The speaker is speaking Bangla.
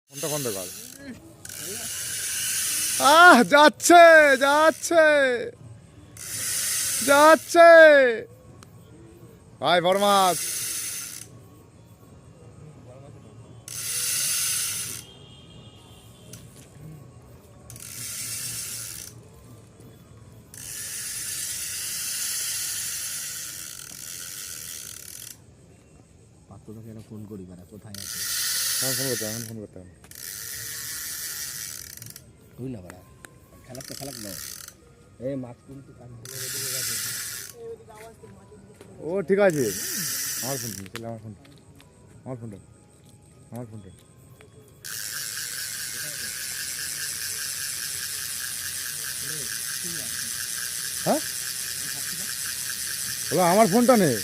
ফোনটা বন্ধ কর। যাচ্ছে যাচ্ছে যাচ্ছে ভাই, বড় মাছ। পাত্রটাকে একটা ফোন করি, বেড়া কোথায় আছে? এখন ফোন করতে হবে। তুই না বেড়া খেলাক দাও। এই মাছ কিন্তু কান ধরে রেডি আছে। ও ঠিক আছে, আমার ফোন চলে, আমার ফোনটা আমার ফোনটা আমার ফোনটা হ্যাঁ বলো, আমার ফোনটা নেই।